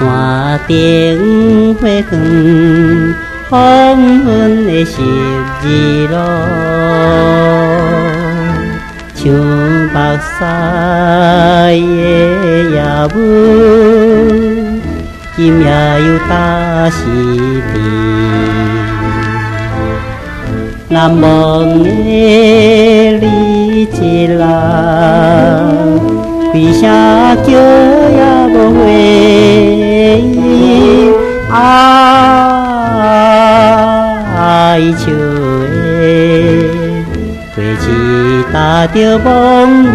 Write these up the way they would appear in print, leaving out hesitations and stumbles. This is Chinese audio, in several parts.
山顶花光，黄昏的十字路，像目屎的夜雾，今夜又打湿地。难忘的你一人，为啥叫也无回应？哀笑的花枝打着梦魂。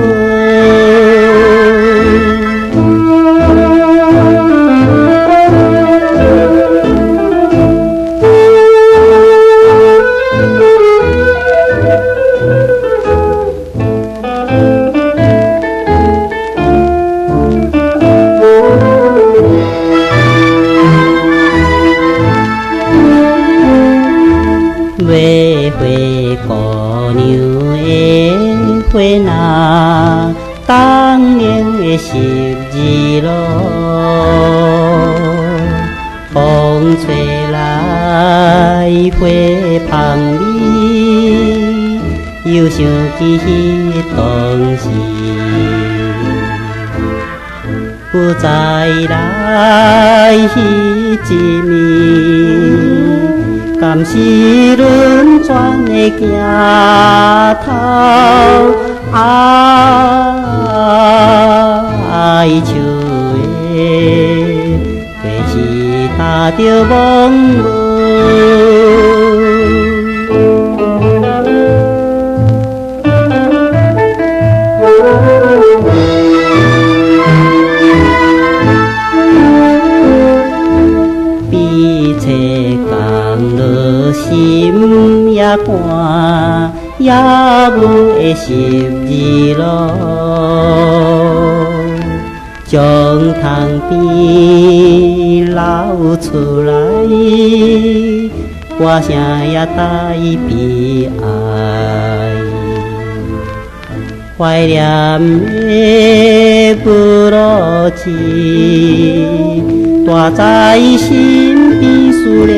月花姑娘的花篮，当年的十字路，风吹来花香味，又想起迄当时，不再来迄一暝。敢是轮转的镜头，哀笑的花枝打着梦魂。比切讲落心也寒，也无的十字路，将窗边流出来，歌声也带悲哀。怀念的不落枝，带在心边思念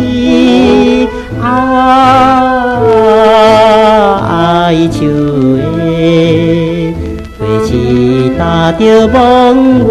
伊，哀笑的花枝打着梦魂。